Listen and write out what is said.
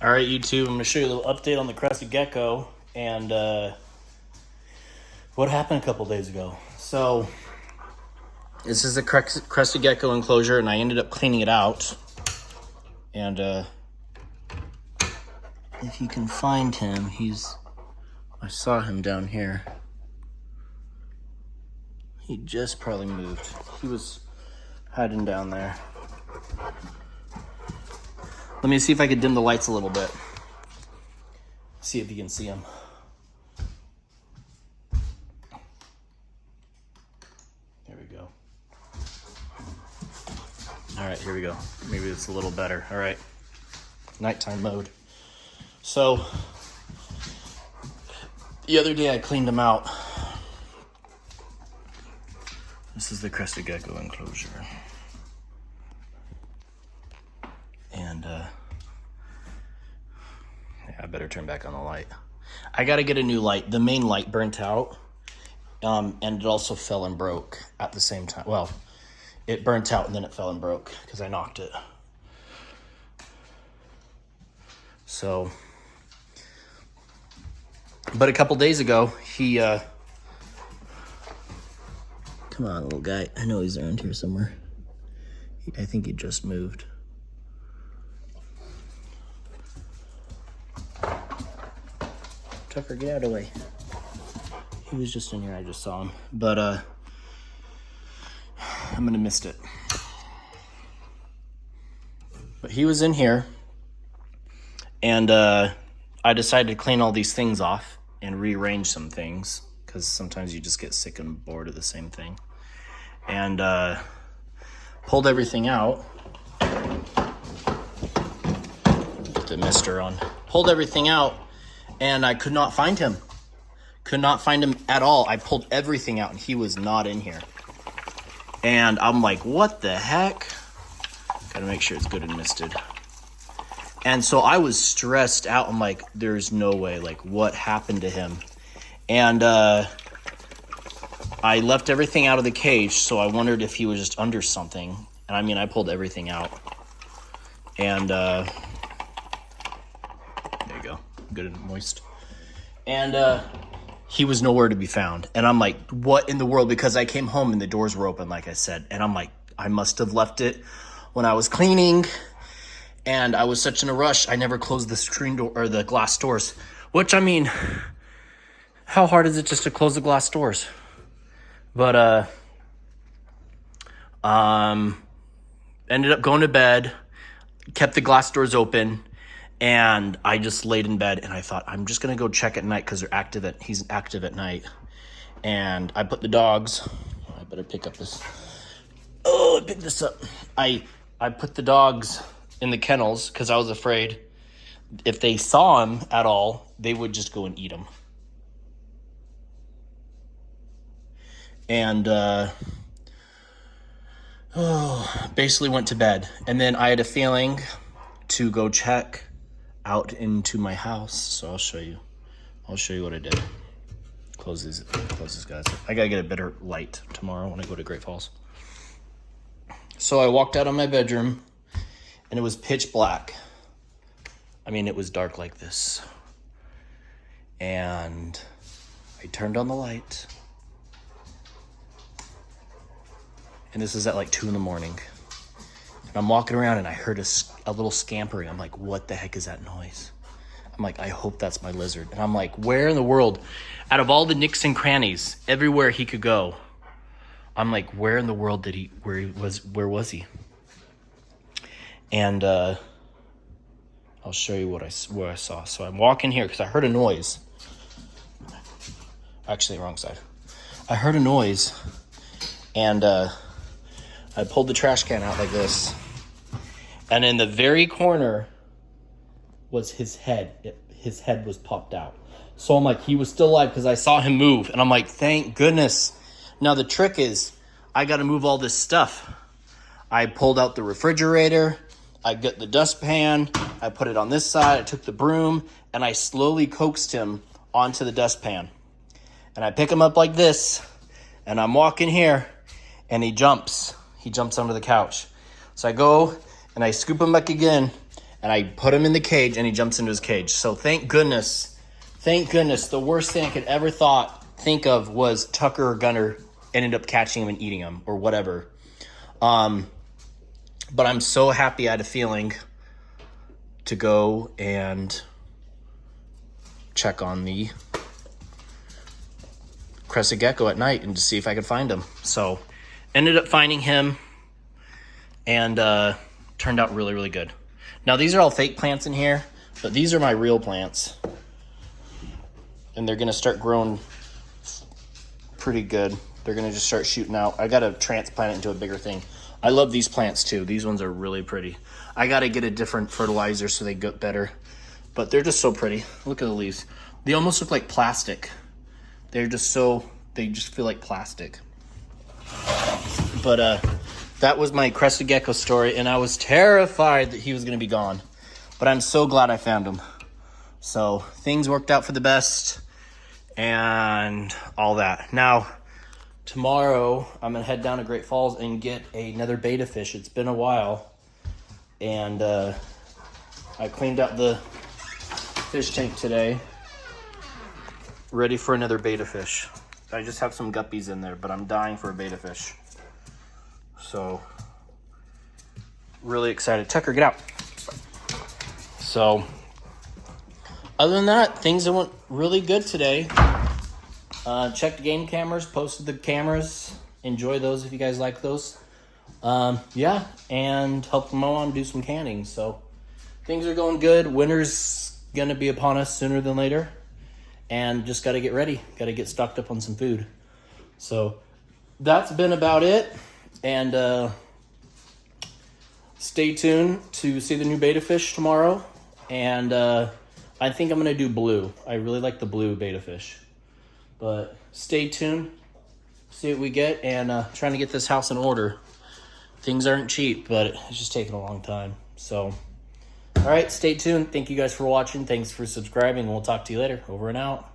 All right, YouTube, I'm going to show you a little update on the crested gecko and what happened a couple days ago. So, this is a crested gecko enclosure, and I ended up cleaning it out. And if you can find him, I saw him down here. He just probably moved. He was hiding down there. Let me see if I could dim the lights a little bit. See if you can see him. There we go. All right, here we go. Maybe it's a little better. All right, nighttime mode. So, the other day I cleaned him out. This is the crested gecko enclosure. And, yeah, I better turn back on the light. I gotta get a new light. The main light burnt out, and it also fell and broke at the same time. Well, it burnt out and then it fell and broke because I knocked it. So, but a couple days ago, he, come on, little guy. I know he's around here somewhere. I think he just moved. Tucker, get out of the way. He was just in here, I just saw him. But, I'm gonna missed it. But he was in here, and, I decided to clean all these things off and rearrange some things, because sometimes you just get sick and bored of the same thing. And, pulled everything out. Put the mister on. Pulled everything out. And I could not find him. Could not find him at all. I pulled everything out and he was not in here. And I'm like, what the heck? Gotta make sure it's good and misted. And so I was stressed out. I'm like, there's no way. Like, what happened to him? And I left everything out of the cage, so I wondered if he was just under something. And I mean, I pulled everything out. And there you go. Good and moist. And he was nowhere to be found. And I'm like, what in the world? Because I came home and the doors were open, like I said. And I'm like, I must have left it when I was cleaning. And I was such in a rush, I never closed the screen door or the glass doors. Which, I mean, how hard is it just to close the glass doors? But ended up going to bed, kept the glass doors open. And I just laid in bed and I thought, I'm just going to go check at night because he's active at night. And I put the dogs, I better pick up this. Oh, I picked this up. I put the dogs in the kennels because I was afraid if they saw him at all, they would just go and eat him. And basically went to bed. And then I had a feeling to go check out into my house, so I'll show you what I did. Close these guys. I gotta get a better light tomorrow when I go to Great Falls. So I walked out of my bedroom and it was pitch black. I mean, it was dark like this. And I turned on the light. And this is at like 2 in the morning. And I'm walking around and I heard a little scampering. I'm like, what the heck is that noise? I'm like, I hope that's my lizard. And I'm like, where in the world, out of all the nooks and crannies, everywhere he could go, I'm like, where in the world where was he? And I'll show you what I saw. So I'm walking here because I heard a noise. Actually, wrong side. I heard a noise and I pulled the trash can out like this. And in the very corner was his head. His head was popped out. So I'm like, he was still alive because I saw him move. And I'm like, thank goodness. Now the trick is, I got to move all this stuff. I pulled out the refrigerator. I got the dustpan. I put it on this side. I took the broom. And I slowly coaxed him onto the dustpan. And I pick him up like this. And I'm walking here. And he jumps. He jumps onto the couch. So I go and I scoop him back again And I put him in the cage, and he jumps into his cage. So thank goodness, the worst thing I could ever think of was Tucker or Gunner ended up catching him and eating him or whatever. But I'm so happy I had a feeling to go and check on the crested gecko at night and to see if I could find him. So ended up finding him, and turned out really, really good. Now these are all fake plants in here, but these are my real plants. And they're gonna start growing pretty good. They're gonna just start shooting out. I gotta transplant it into a bigger thing. I love these plants too. These ones are really pretty. I gotta get a different fertilizer so they get better. But they're just so pretty. Look at the leaves. They almost look like plastic. They're just so, they just feel like plastic. But that was my crested gecko story, and I was terrified that he was gonna be gone. But I'm so glad I found him. So things worked out for the best and all that. Now, tomorrow, I'm gonna head down to Great Falls and get another betta fish. It's been a while, and I cleaned out the fish tank today, ready for another betta fish. I just have some guppies in there, but I'm dying for a betta fish. So, really excited. Tucker, get out. So, other than that, things went really good today. Checked the game cameras, posted the cameras. Enjoy those if you guys like those. Yeah, and helped Mom do some canning. So things are going good. Winter's gonna be upon us sooner than later, and just got to get ready. Got to get stocked up on some food. So that's been about it. And stay tuned to see the new betta fish tomorrow. And I think I'm gonna do blue. I really like the blue betta fish. But stay tuned, see what we get, and trying to get this house in order. Things aren't cheap, but it's just taking a long time. So, all right, stay tuned. Thank you guys for watching. Thanks for subscribing. We'll talk to you later. Over and out.